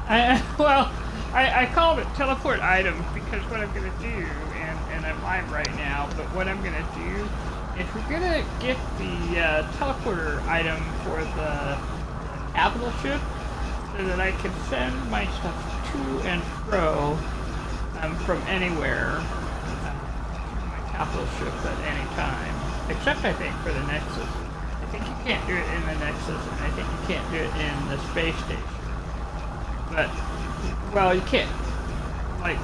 Well, I called it teleport items because what I'm gonna do, and I'm live right now, but what I'm gonna do is we're gonna get the teleporter item for the capital ship so that I can send my stuff to and fro from anywhere my capital ship at any time. Except I think for the Nexus. I think you can't do it in the Nexus, and I think you can't do it in the space station. But, well, you can't, like,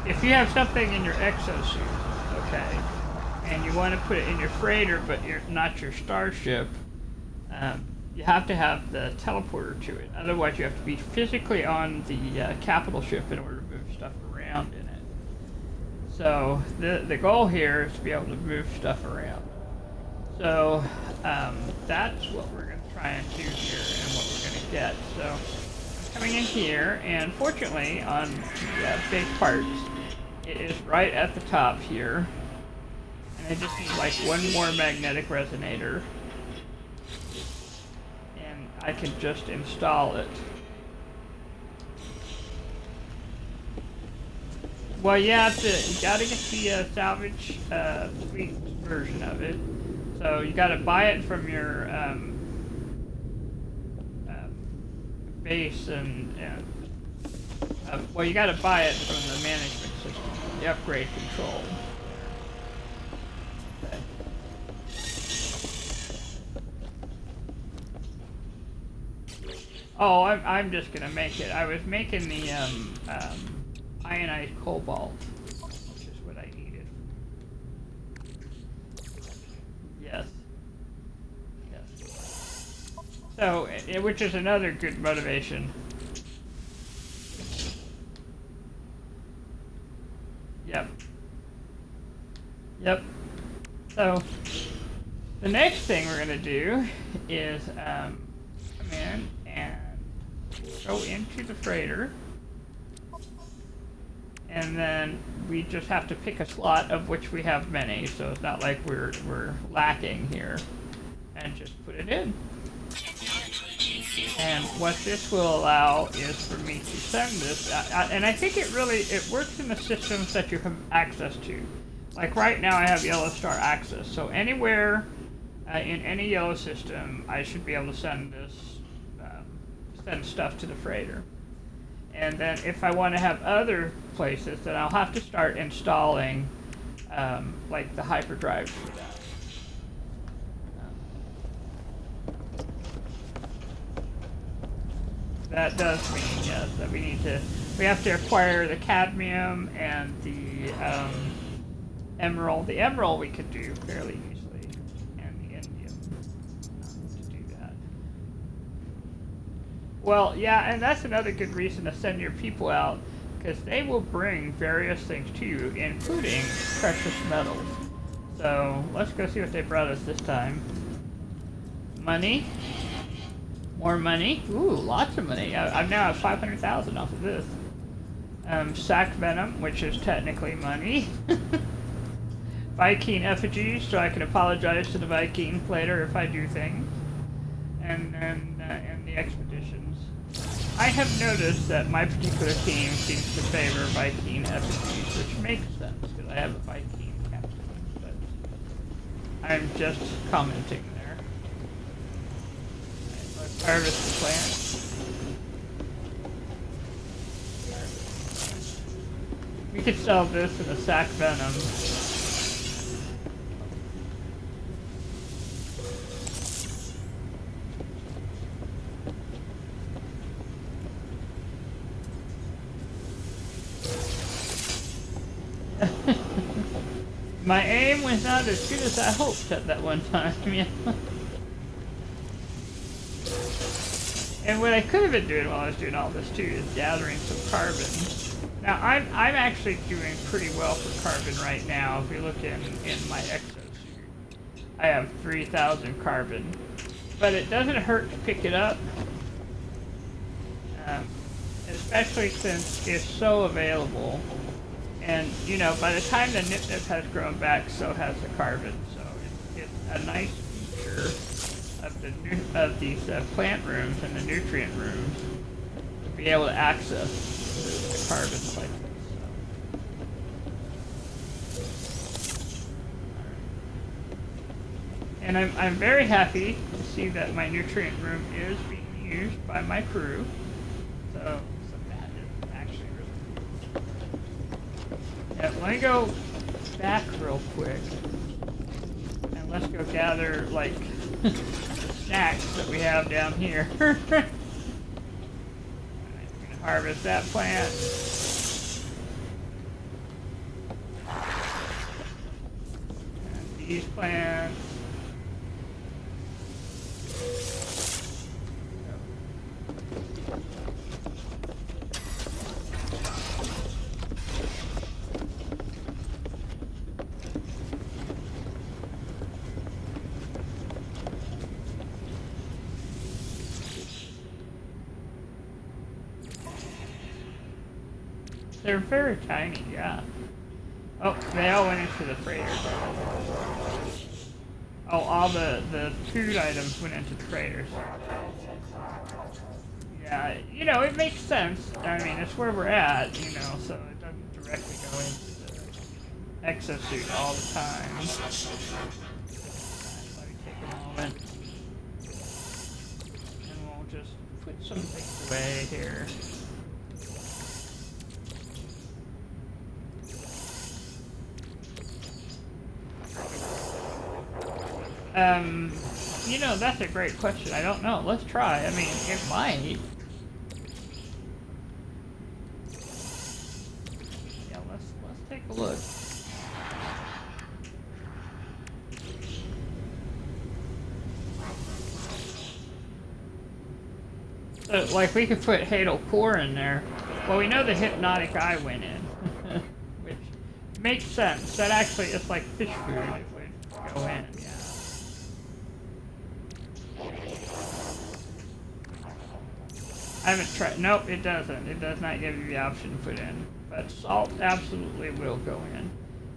if you have something in your exosuit, okay, and you want to put it in your freighter, but you're not your starship, you have to have the teleporter to it. Otherwise, you have to be physically on the capital ship in order to move stuff around in it. So, the goal here is to be able to move stuff around. So, that's what we're going to try and do here and what we're going to get. So, coming in here, and fortunately on the big parts, it is right at the top here. And I just need like one more magnetic resonator. And I can just install it. Well, yeah, you gotta get the salvage fleet version of it. So you gotta buy it from your base and well, you got to buy it from the management system, the upgrade control. Okay. Oh, I'm just gonna make it. I was making the ionized cobalt, which is what I needed. Yes. So, which is another good motivation. Yep. So, the next thing we're going to do is come in and go into the freighter. And then we just have to pick a slot, of which we have many, so it's not like we're lacking here. And just put it in. And what this will allow is for me to send this, and I think it works in the systems that you have access to. Like right now I have Yellow Star access, so anywhere in any yellow system I should be able to send send stuff to the freighter. And then if I want to have other places, then I'll have to start installing like the hyperdrives for that. That does mean, yes, that we have to acquire the cadmium and the emerald. The emerald we could do fairly easily, and the indium to do that. Well, yeah, and that's another good reason to send your people out, because they will bring various things to you, including precious metals. So, let's go see what they brought us this time. Money. More money. Ooh, lots of money. I've now have 500,000 off of this. Sac venom, which is technically money. Viking effigies, so I can apologize to the Vikings later if I do things. And then in the expeditions. I have noticed that my particular team seems to favor Viking effigies, which makes sense, because I have a Viking captain, but I'm just commenting. Harvest the plant. We could sell this in a sac venom. My aim was not as good as I hoped at that one time, yeah. And what I could have been doing while I was doing all this too is gathering some carbon. Now I'm actually doing pretty well for carbon right now. If you look in my exosuit, I have 3,000 carbon, but it doesn't hurt to pick it up, especially since it's so available. And you know, by the time the Nip has grown back, so has the carbon. So it's a nice feature of these plant rooms and the nutrient rooms to be able to access the carbons like this. And I'm very happy to see that my nutrient room is being used by my crew. So that is actually really cool. Yeah, let me go back real quick. And let's go gather, like, the snacks that we have down here. I'm gonna harvest that plant. And these plants. They're very tiny, yeah. Oh, they all went into the freighter. Oh, all the food items went into the freighters. Yeah, you know, it makes sense. I mean, it's where we're at, you know, so it doesn't directly go into the exosuit all the time. Let me take a moment. And we'll just put some things away here. You know, that's a great question. I don't know. Let's try. I mean, it might. Yeah, let's take a look. So, like, we could put Hadal Core in there. Well, we know the Hypnotic Eye went in, which makes sense. That actually is like fish food. It would go in, yeah. I haven't tried. Nope, it doesn't. It does not give you the option to put in. But salt absolutely will go in.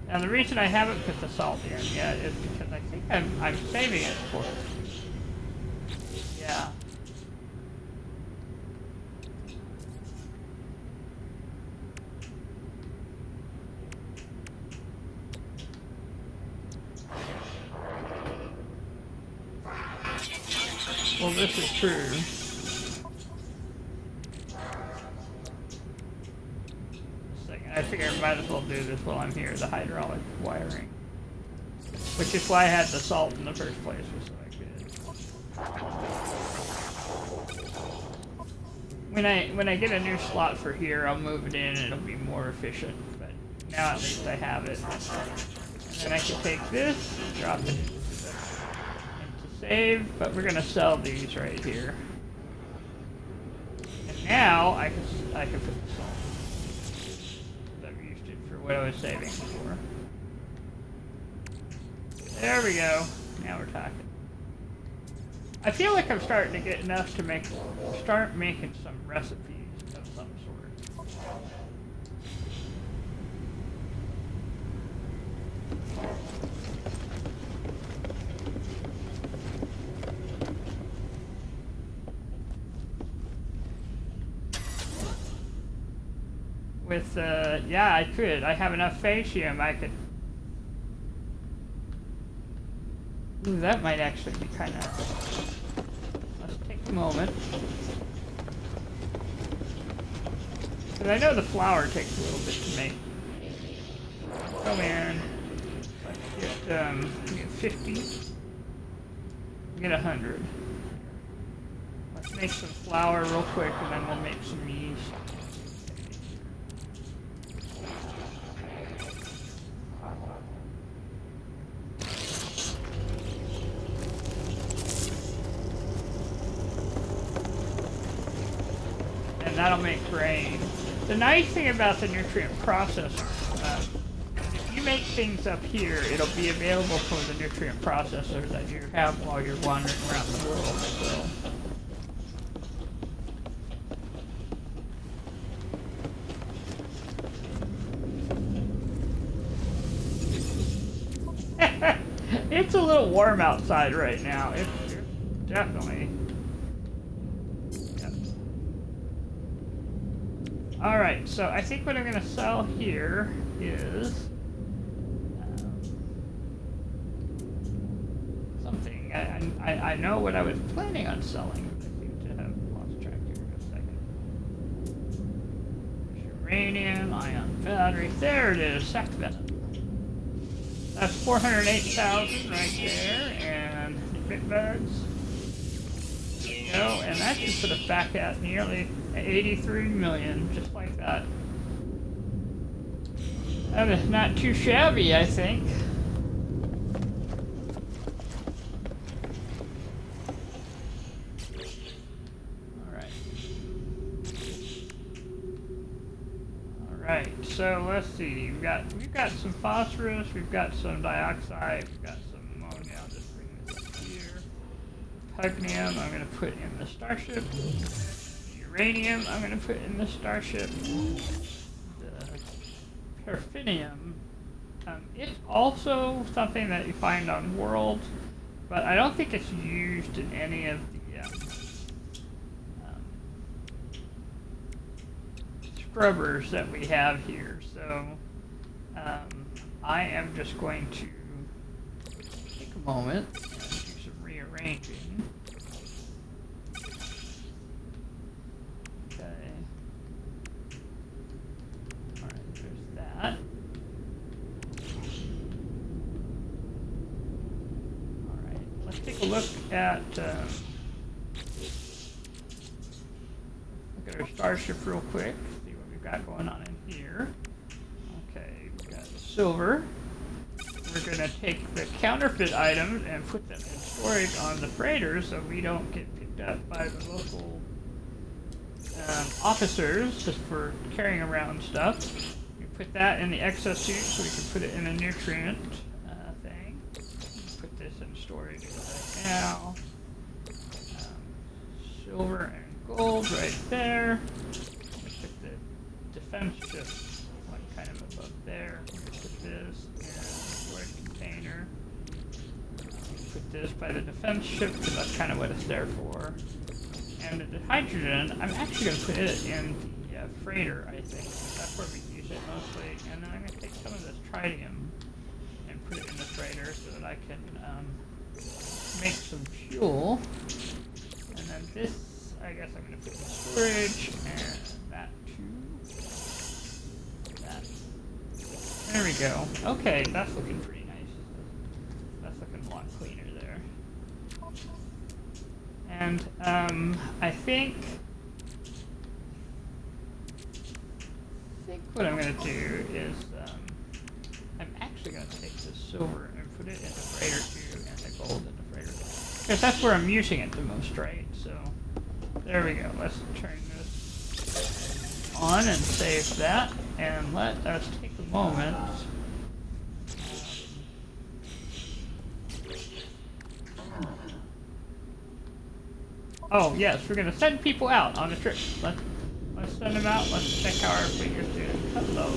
Now the reason I haven't put the salt in yet is because I think I'm saving it for it. Yeah. Well, this is true. I figure I might as well do this while I'm here, the hydraulic wiring. Which is why I had the salt in the first place, was so I could. When I get a new slot for here, I'll move it in and it'll be more efficient. But now at least I have it. And then I can take this, drop it into save, but we're gonna sell these right here. And now I can put the salt. What I was saving for. There we go. Now we're talking. I feel like I'm starting to get enough to start making some recipes of some sort. With, yeah, I could. I have enough phacium, I could... Ooh, that might actually be kind of... Let's take a moment. Because I know the flour takes a little bit to make. Come in. Let's get 50. Get 100. Let's make some flour real quick and then we'll make some yeast. That'll make grain. The nice thing about the nutrient processor, if you make things up here, it'll be available for the nutrient processor that you have while you're wandering around the world. So. It's a little warm outside right now. It's definitely. Alright, so I think what I'm going to sell here is something. I know what I was planning on selling. I seem to have lost track here in a second. Uranium, ion battery. There it is, sac venom. That's 408,000 right there, and bit bugs. There you go, and that should put us back at nearly 83 million, just like that. That is not too shabby, I think. Alright, so let's see. We've got some phosphorus, we've got some dioxide, we've got some ammonia. I'll just bring this up here. Pugnium, I'm going to put in the starship. Uranium, I'm going to put in the starship. The paraffinium, it's also something that you find on World, but I don't think it's used in any of the scrubbers that we have here. So I am just going to take a moment and do some rearranging. Okay. Alright, there's that. Alright, let's take a look at our starship real quick. See what we've got going on in here. Okay, we've got silver. We're going to take the counterfeit items and put them in storage on the freighter so we don't get picked up by the local officers just for carrying around stuff. We put that in the exosuit so we can put it in a nutrient thing. Put this in storage right now. Silver and gold right there. Put the defense ship like kind of above there. Put this in a storage container. Put this by the defense ship because that's kind of what it's there for. And the hydrogen, I'm actually going to put it in the freighter, I think. That's where we use it mostly. And then I'm going to take some of this tritium and put it in the freighter so that I can make some fuel. And then this, I guess I'm going to put in storage, and that too. That. There we go. Okay, that's looking pretty nice. That's looking a lot cleaner there. And I think what I'm going to do is I'm actually going to take this silver and put it in the freighter too, and the gold in the freighter. Because that's where I'm using it the most, right? So there we go. Let's turn this on and save that, and let us take a moment. Oh yes, we're gonna send people out on a trip. Let's send them out. Let's check how our figure's doing. Hello.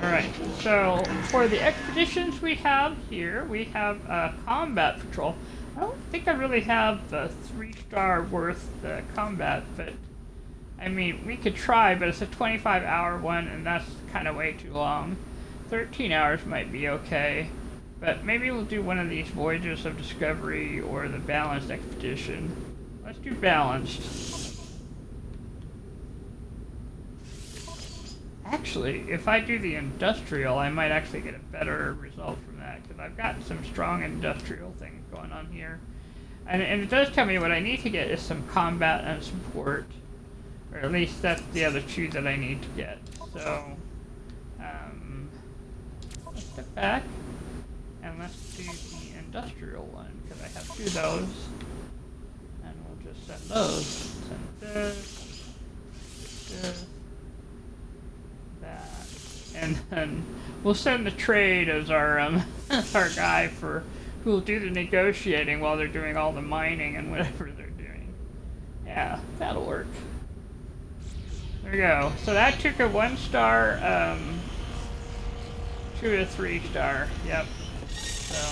Alright, so for the expeditions we have here, we have combat patrol. I don't think I really have the 3-star worth combat, but I mean, we could try, but it's a 25-hour one, and that's kind of way too long. 13 hours might be okay. But maybe we'll do one of these Voyages of Discovery or the Balanced Expedition. Let's do Balanced. Actually, if I do the Industrial, I might actually get a better result from that, because I've got some strong industrial things going on here. And it does tell me what I need to get is some combat and support. Or at least that's the other two that I need to get. So, let's step back. And let's do the industrial one, because I have 2 of those. And we'll just send those. Send this, that. And then we'll send the trade as our our guy for who will do the negotiating while they're doing all the mining and whatever they're doing. Yeah, that'll work. There we go. So that took a 1-star to a 3-star. Yep. So,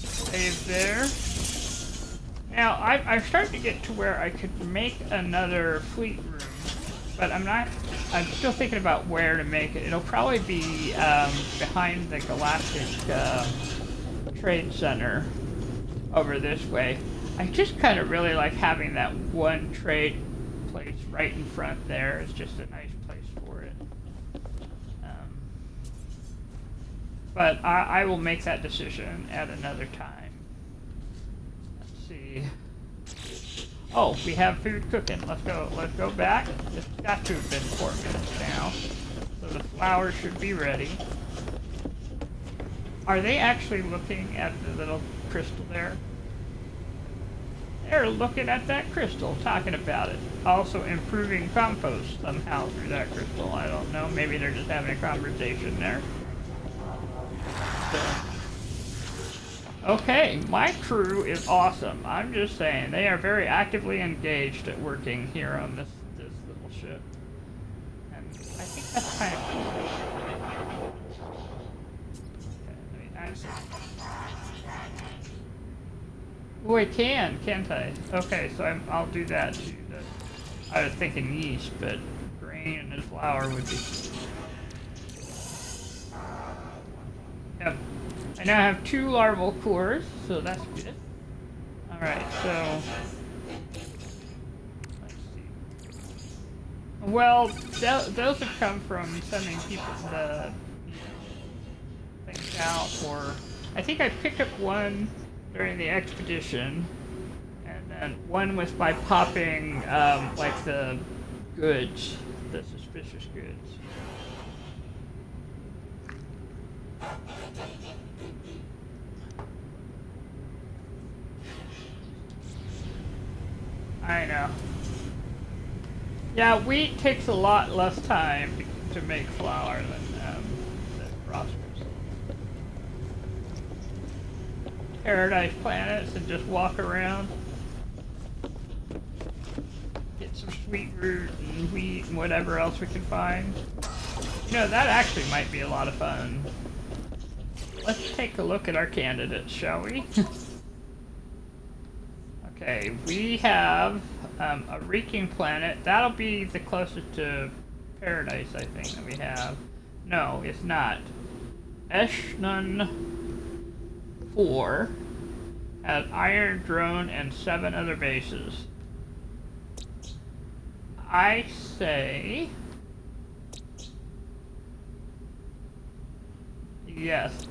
save there. Now, I'm starting to get to where I could make another fleet room, but I'm still thinking about where to make it. It'll probably be behind the Galactic Trade Center over this way. I just kind of really like having that one trade place right in front there. It's just a nice place for it. But I will make that decision at another time. Let's see. Oh, we have food cooking. Let's go back. It's got to have been 4 minutes now. So the flour should be ready. Are they actually looking at the little crystal there? They're looking at that crystal, talking about it. Also improving compost somehow through that crystal. I don't know. Maybe they're just having a conversation there. So. Okay, my crew is awesome. I'm just saying, they are very actively engaged at working here on this little ship. And I think that's kind of cool. Okay, let me actually... Oh, I can, can't I? Okay, so I'll do that too. I was thinking yeast, but grain and flour would be... Yep. I now have 2 larval cores, so that's good. Alright, so... Let's see. Well, those have come from sending people the things out for... I think I picked up one during the expedition, and then one was by popping, like the goods, the suspicious goods. I know. Yeah, wheat takes a lot less time to make flour than rosters. Paradise planets and just walk around. Get some sweet root and wheat and whatever else we can find. You know, that actually might be a lot of fun. Let's take a look at our candidates, shall we? Okay, we have a reeking planet. That'll be the closest to Paradise, I think, that we have. No, it's not. Eshnon 4 has Iron Drone and 7 other bases. I say... yes.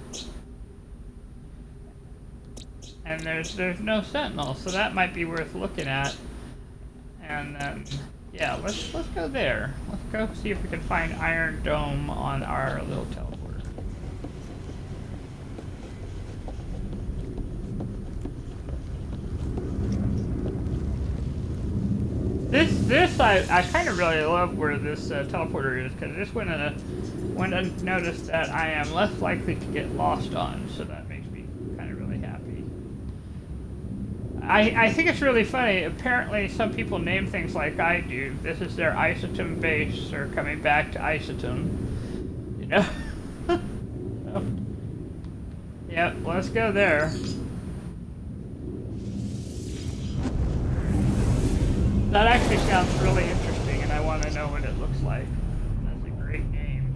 And there's no sentinels, so that might be worth looking at. And then, yeah, let's go there. Let's go see if we can find Iron Dome on our little teleporter. This I kind of really love where this teleporter is, because this one I noticed that I am less likely to get lost on, so that makes me kind of really happy. I think it's really funny. Apparently, some people name things like I do. This is their Isotum base, or coming back to Isotum. You know? So, yep, let's go there. That actually sounds really interesting, and I want to know what it looks like. That's a great name.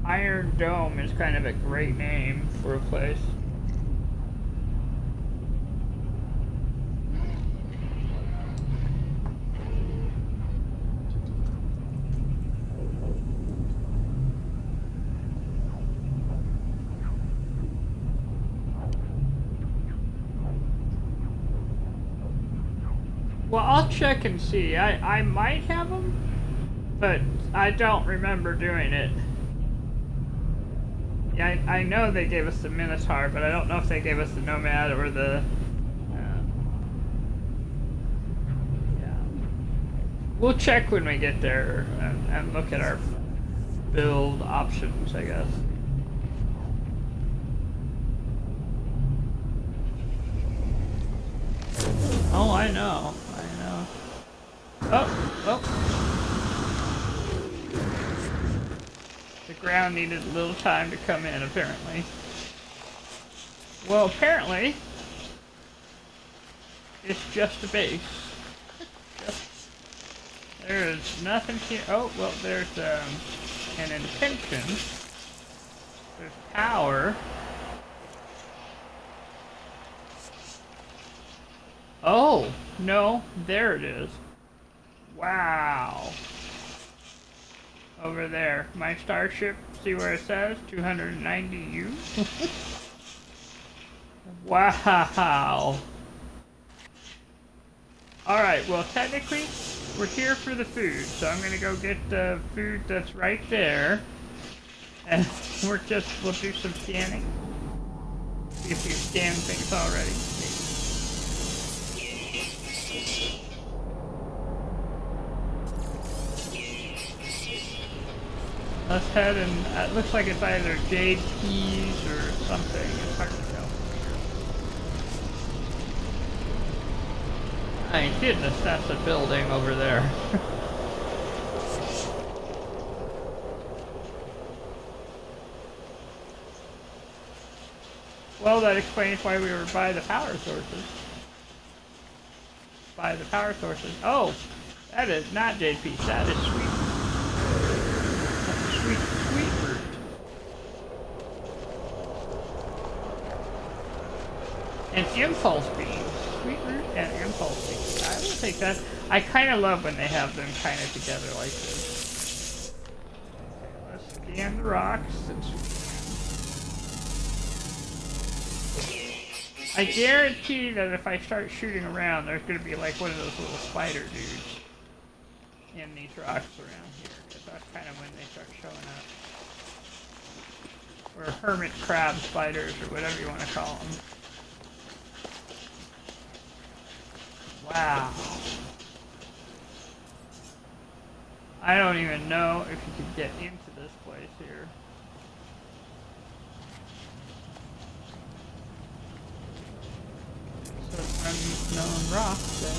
Iron Dome is kind of a great name for a place. Well, I'll check and see. I might have them, but I don't remember doing it. Yeah, I know they gave us the Minotaur, but I don't know if they gave us the Nomad or the... yeah. We'll check when we get there and look at our build options, I guess. Oh, I know. Oh. The ground needed a little time to come in, apparently. Well, apparently... It's just a base. Just, there is nothing here. Oh, well, there's an intention. There's power. Oh, no, there it is. Wow. Over there. My starship, see where it says? 290U? Wow. Alright, well technically, we're here for the food, so I'm gonna go get the food that's right there. And we'll do some scanning. See if we've scanned things already. Let's head and it looks like it's either jade keys or something. It's hard to tell. My goodness, that's a building over there. Well, that explains why we were by the power sources. By the power sources. Oh, that is not jade piece. That is sweet. Sweet root. And impulse beans. Sweet root and impulse beans. I will take that. I kind of love when they have them kind of together like this. Okay, let's scan the rocks. I guarantee that if I start shooting around, there's going to be like one of those little spider dudes in these rocks around here. Because that's kind of when they start showing up. Or hermit crab spiders, or whatever you want to call them. Wow. I don't even know if you could get into this place here. So unknown rock then.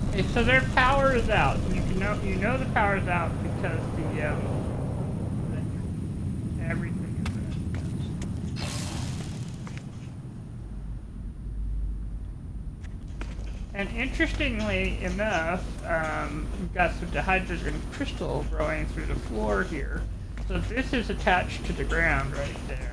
Okay, so their power is out. You know the power is out because the everything is there. And interestingly enough, we've got some dihydrogen crystal growing through the floor here. So this is attached to the ground right there.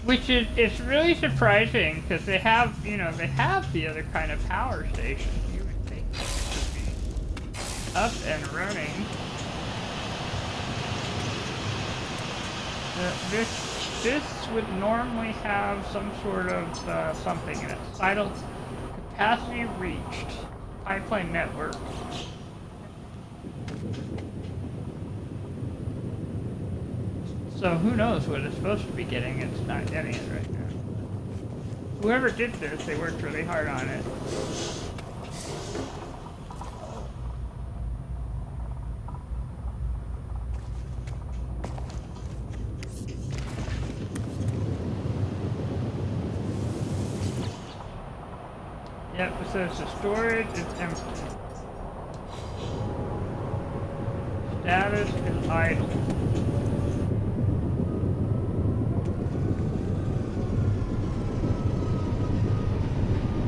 Which is, it's really surprising because they have, they have the other kind of power station. You would think it should be up and running. This would normally have some sort of something in it. Vital capacity reached. Pipeline network. So who knows what it's supposed to be getting, it's not getting it right now. Whoever did this, they worked really hard on it. Yep, it says the storage is empty. Status is idle.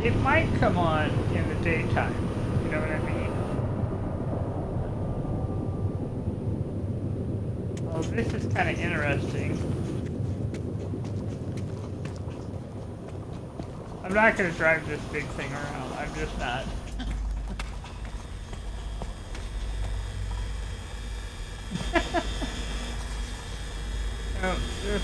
It might come on in the daytime, you know what I mean? Oh, this is kind of interesting. I'm not going to drive this big thing around, I'm just not. Oh, this.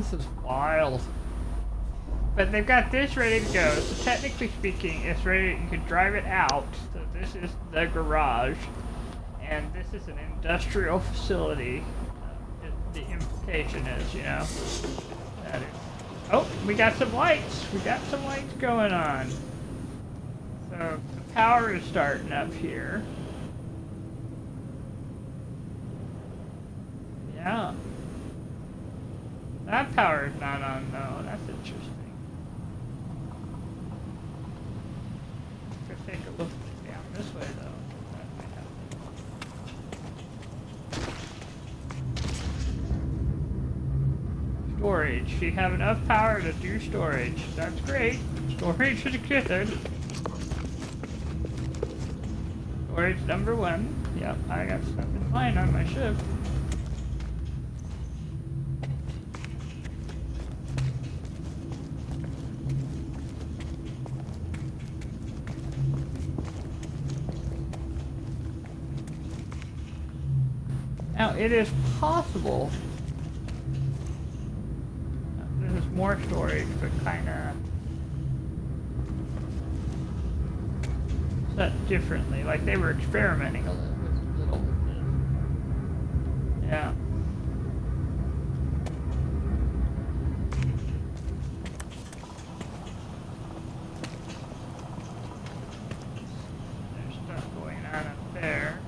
This is wild. But they've got this ready to go. So technically speaking, it's ready. You can drive it out. So this is the garage, and this is an industrial facility. The implication is, you know. That is. Oh, we got some lights. We got some lights going on. So the power is starting up here. Yeah. That power is not on though. That's interesting. Let's take a look down this way though. Storage. You have enough power to do storage. That's great. Storage is good. Storage number 1. Yep, I got stuff in line on my ship. Now, it is possible. This is more storage, but kinda set differently. Like they were experimenting a little with this. Yeah. There's stuff going on up there.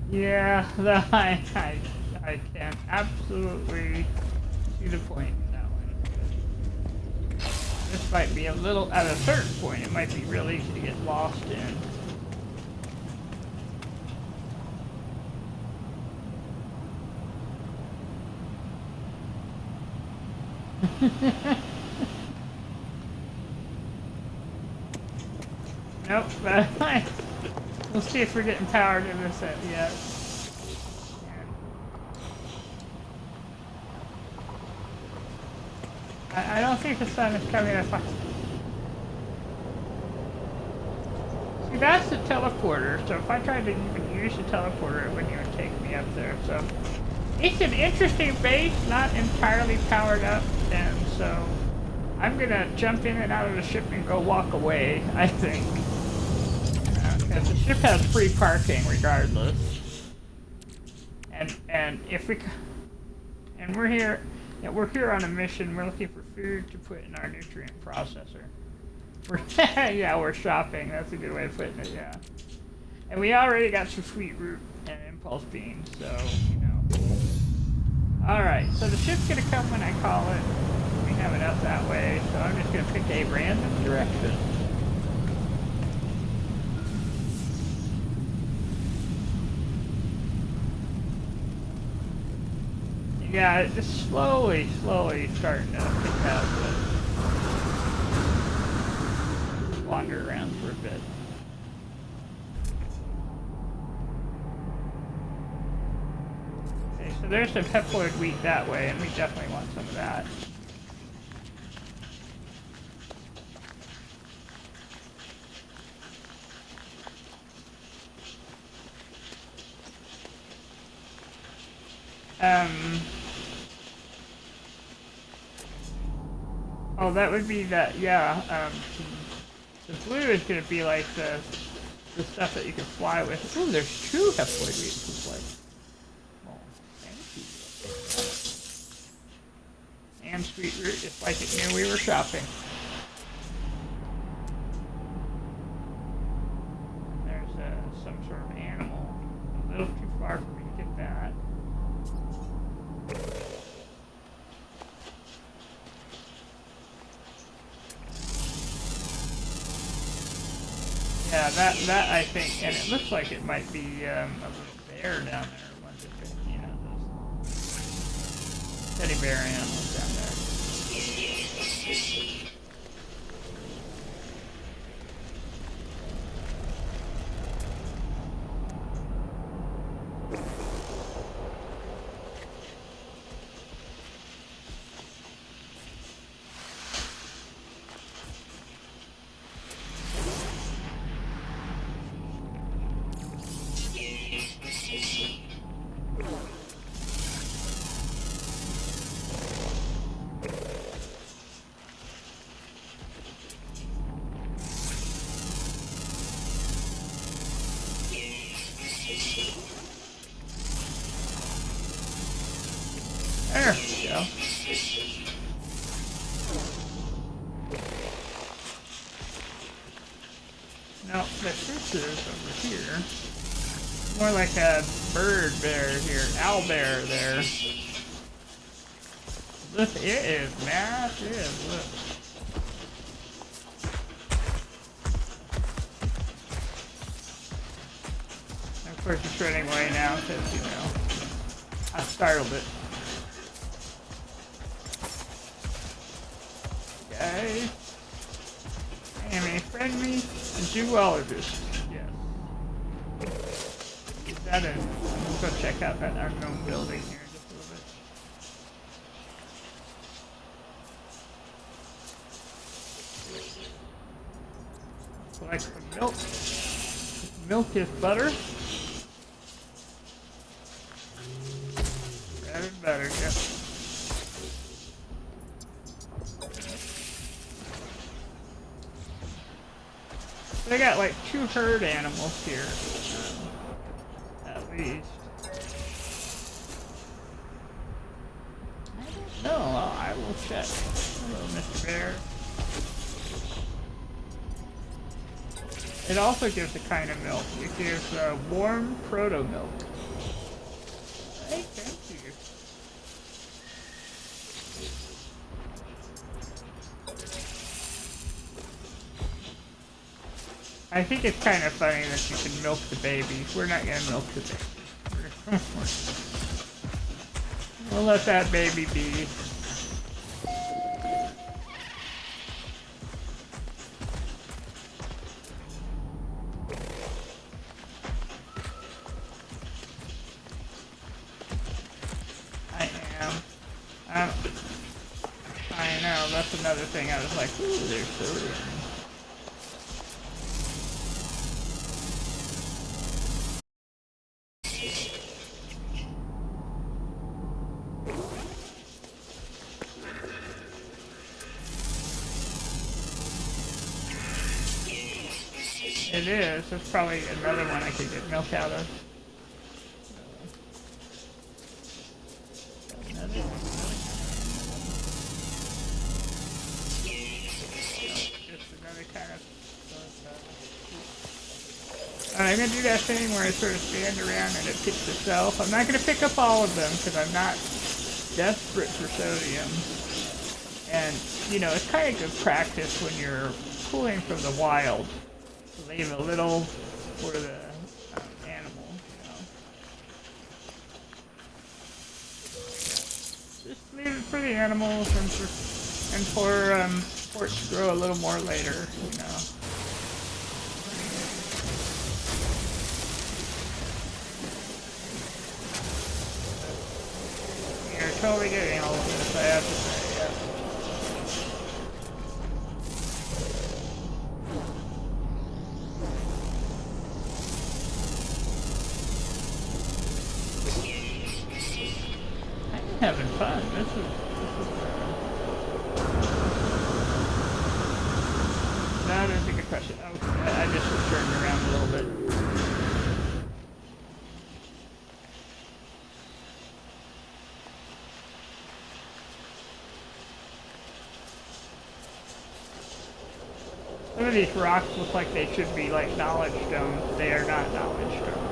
Yeah, I can absolutely see the point in that one. This might be a little, at a certain point, it might be real easy to get lost in. Nope, but we'll see if we're getting powered in this yet. I don't think the sun is coming up. See, that's the teleporter, so if I tried to even use the teleporter, it wouldn't even take me up there, so. It's an interesting base, not entirely powered up, and so I'm gonna jump in and out of the ship and go walk away, I think. Because the ship has free parking regardless. And if we, and we're here on a mission. We're looking for food to put in our nutrient processor. Yeah, we're shopping. That's a good way of putting it. Yeah. And we already got some sweet root and impulse beans, so you know. All right. So the ship's gonna come when I call it. We have it up that way, so I'm just gonna pick a random direction. Yeah, it's just slowly starting to pick up, but wander around for a bit. Okay, so there's some heploid wheat that way, and we definitely want some of that. Oh, that would be that, yeah, the blue is going to be like the stuff that you can fly with. Ooh, there's 2 heploid wheat to play. Oh, thank you. And sweet root, just like it knew we were shopping. There's some sort of animal. A little too far for me to get that. Yeah, that I think, and it looks like it might be a little bear down there. One of the, you know, those teddy bear animals down there. Well, but this is over here. More like a bird bear here, owl bear there. Look, it is massive. Look. And of course, it's running away now because, you know, I startled it. Okay. I am a friendly zoologist. Yes. Is that in? Let's go check out that unknown building here just a little bit. Collect some milk. Milk is butter. Bread and butter, yep. They got like 2 herd animals here, at least. I don't know. I will check. Hello, Mr. Bear. It also gives a kind of milk. It gives warm proto milk. Hey, thank you. I think it's kind of funny that you can milk the babies. We're not gonna milk the baby. We'll let that baby be. I know, that's another thing. I was like, ooh, there's sodium. It is. That's probably another one I could get milk out of. Another one. Just another kind of. Alright, I'm gonna do that thing where I sort of stand around and it picks itself. I'm not gonna pick up all of them because I'm not desperate for sodium. And, you know, it's kind of good practice when you're pulling from the wild. Leave a little for the animal, you know. Just leave it for the animals and for it to grow a little more later, you know. You're totally getting all of this, I have to say, yeah. Having fun. This is that is a good question. Oh, I just turned around a little bit. Some of these rocks look like they should be like knowledge stones. They are not knowledge stones.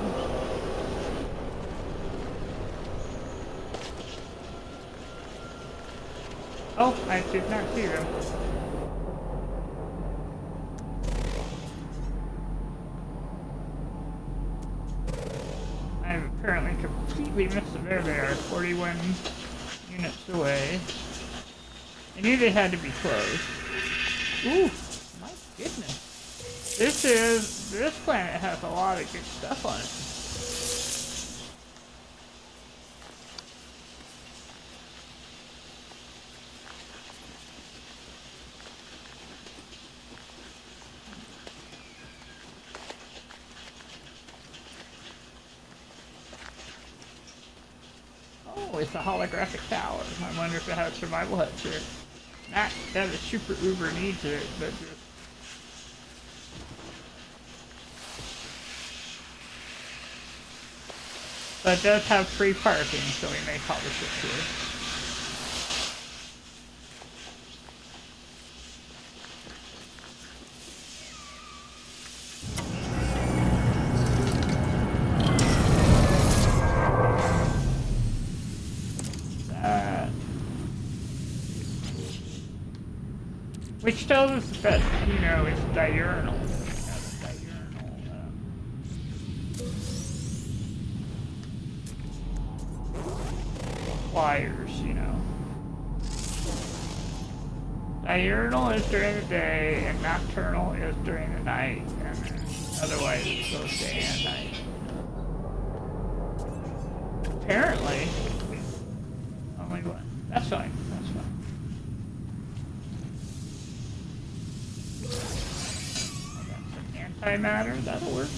Oh, I did not see them. I've apparently completely missed them. There they are, 41 units away. I knew they had to be close. Ooh, my goodness. This planet has a lot of good stuff on it. Oh, it's a holographic tower. I wonder if it has survival huts here. Not that it super uber needs it, but just... But it does have free parking, so we may call this here. which tells us that, you know, it's diurnal. It has diurnal pliers, you know. Diurnal is during the day, and nocturnal is during the night, and then otherwise it's both day and night. Apparently, only one. That's fine. That's fine. I got some antimatter. That'll work.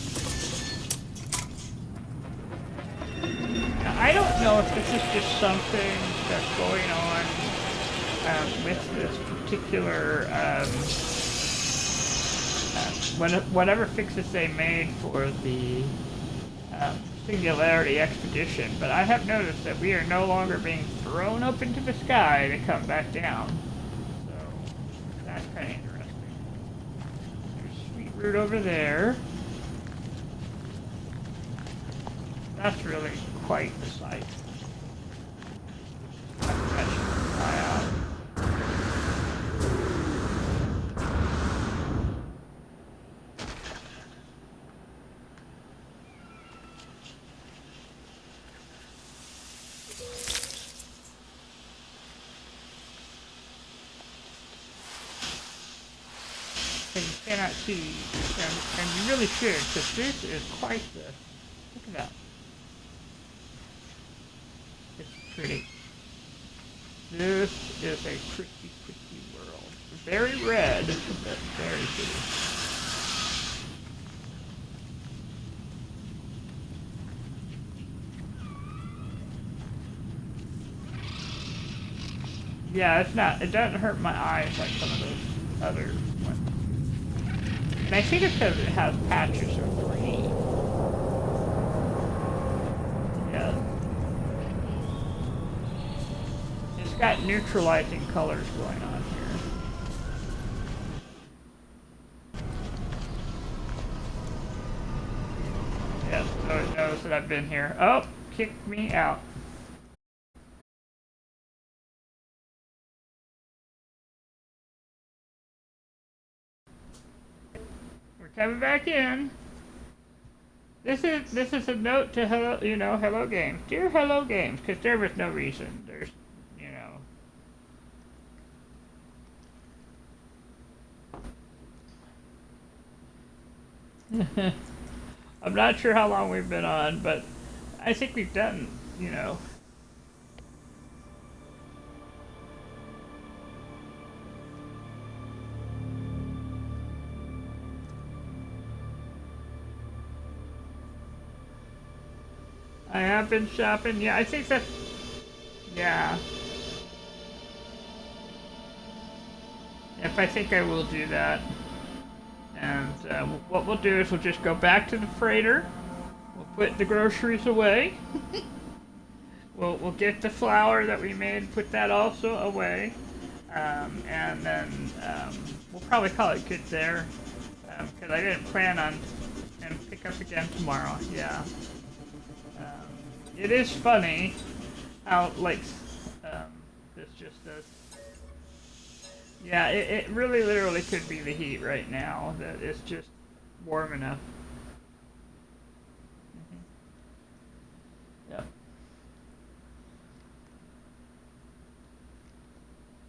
Now, I don't know if this is just something that's going on with this particular whatever fixes they made for the Singularity expedition, but I have noticed that we are no longer being thrown up into the sky to come back down. So that's kind of interesting. There's Sweet Root over there. That's really quite the sight. That should fly out. You cannot see, and you really should, because this is quite the, look at that. It's pretty. This is a pretty, pretty world. Very red, but very pretty. Yeah, it's not, it doesn't hurt my eyes like some of those other ones. And I think it's because it has patches of green. Yeah. It's got neutralizing colors going on here. Yes, so it knows that I've been here. Oh, kicked me out. Coming back in. This is a note to hello, you know, Hello Games. Dear Hello Games, because there was no reason. There's, you know. I'm not sure how long we've been on, but I think we've done, you know. I have been shopping. Yeah, I think that. Yeah. If I think I will do that. And what we'll do is we'll just go back to the freighter. We'll put the groceries away. We'll get the flour that we made, put that also away. And then we'll probably call it good there. Because I didn't plan on and pick up again tomorrow. Yeah. It is funny how, like, this just does. Yeah, it really literally could be the heat right now that it's just warm enough. Yep.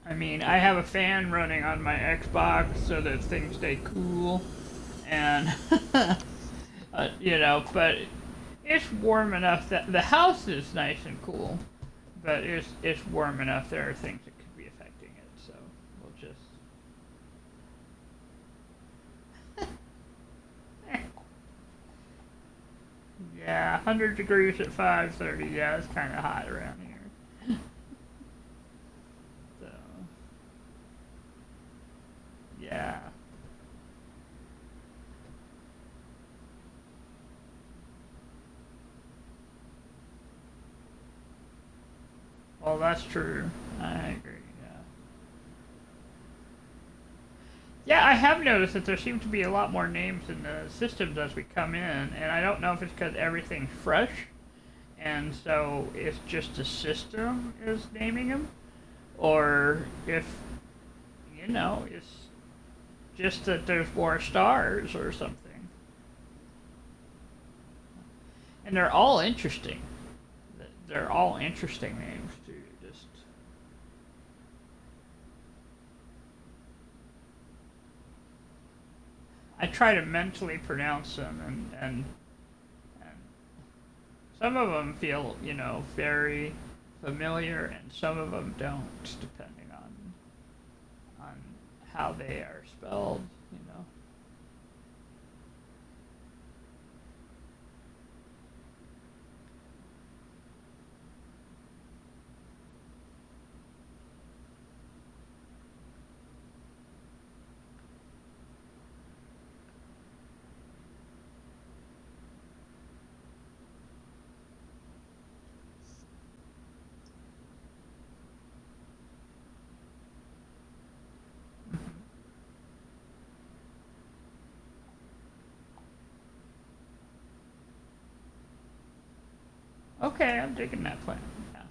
I mean, I have a fan running on my Xbox so that things stay cool, and you know, but it's warm enough that the house is nice and cool, but it's warm enough. There are things that could be affecting it, so we'll just. Yeah, 100 degrees at 5:30. Yeah, it's kind of hot around here. So, yeah. Well, that's true. I agree. Yeah. Yeah, I have noticed that there seem to be a lot more names in the systems as we come in, and I don't know if it's because everything's fresh, and so it's just the system is naming them, or if you know, just that there's more stars or something. And they're all interesting. They're all interesting names too. Just I try to mentally pronounce them, and some of them feel, you know, very familiar, and some of them don't, depending on how they are spelled. You know. Okay, I'm digging that plan. Yeah.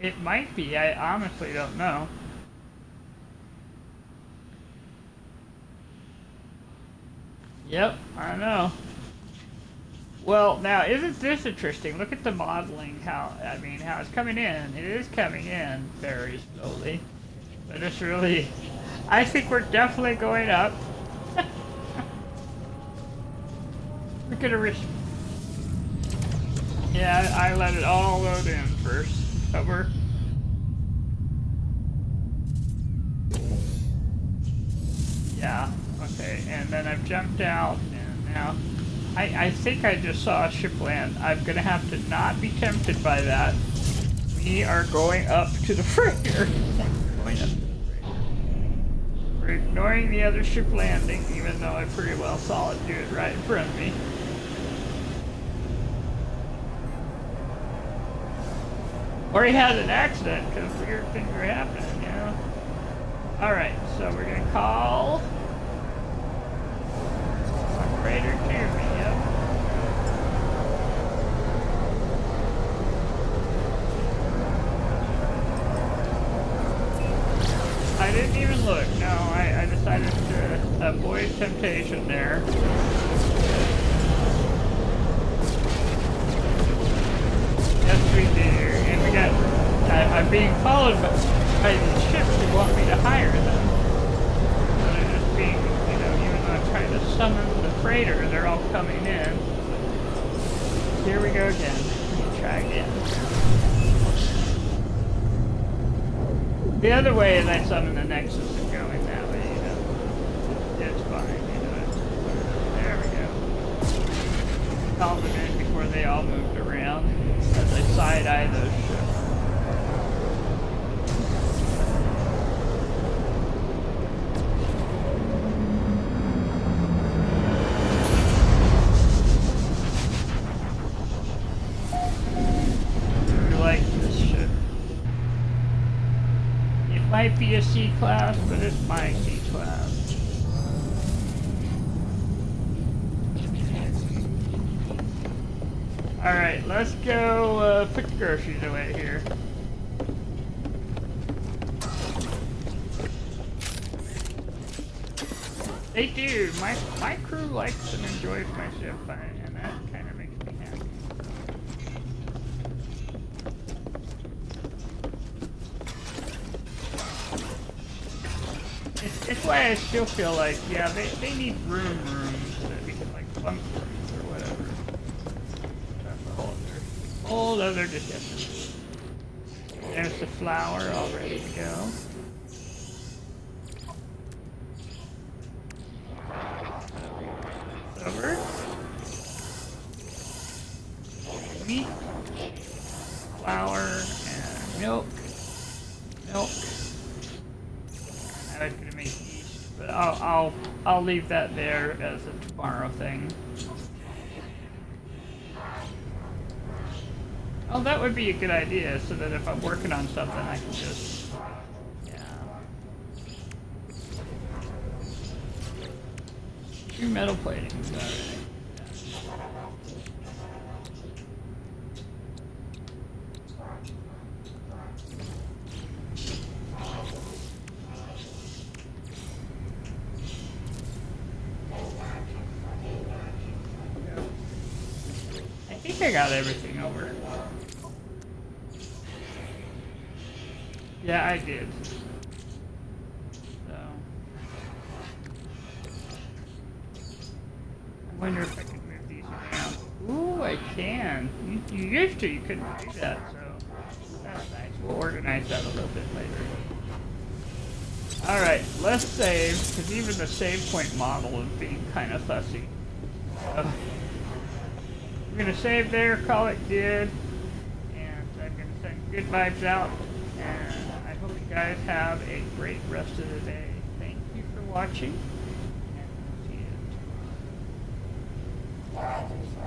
It might be. I honestly don't know. Yep, I know. Well, now isn't this interesting? Look at the modeling. How how it's coming in. It is coming in very slowly, but it's really. I think we're definitely going up. We're gonna Yeah, I let it all load in first. But we're. Yeah. Okay, and then I've jumped out, and now. I think I just saw a ship land. I'm gonna have to not be tempted by that. We are going up to the freighter. Going up to the freighter. We're ignoring the other ship landing, even though I pretty well saw it do it right in front of me. Or he had an accident, because weird things are happening, you know? Alright, so we're gonna call freighter to me. I didn't even look. No, I decided to avoid temptation there. Yes, we do. And we got. I'm being followed by these ships who want me to hire them. But I'm just being, you know, even though I'm trying to summon the freighter, they're all coming in. Here we go again. Let me try again. The other way is I summon the Nexus and going that way, you know. It's fine, you know. There we go. Called them in before they all moved around as I side-eye those ships. Might be a C-class, but it's my C-class. Alright, let's go put the groceries away here. They do. My crew likes and enjoys my ship, and that kind of makes me happy. It's why I still feel like, yeah, they need rooms that we can, like, bunk rooms or whatever. That's a whole other discussion. There's the flour all ready to go. Over. Meat, flour, and milk. Milk. I was gonna make yeast, but I'll leave that there as a tomorrow thing. Oh, that would be a good idea, so that if I'm working on something, I can just, yeah. 2 metal platings. Alright. I think I got everything over. Yeah, I did. So I wonder if I can move these around. Ooh, I can. You used to, you couldn't do that, so that's nice. We'll organize that a little bit later. Alright, let's save, because even the save point model is being kind of fussy. We're going to save there, call it good, and I'm going to send good vibes out, and I hope you guys have a great rest of the day. Thank you for watching, and we'll see you.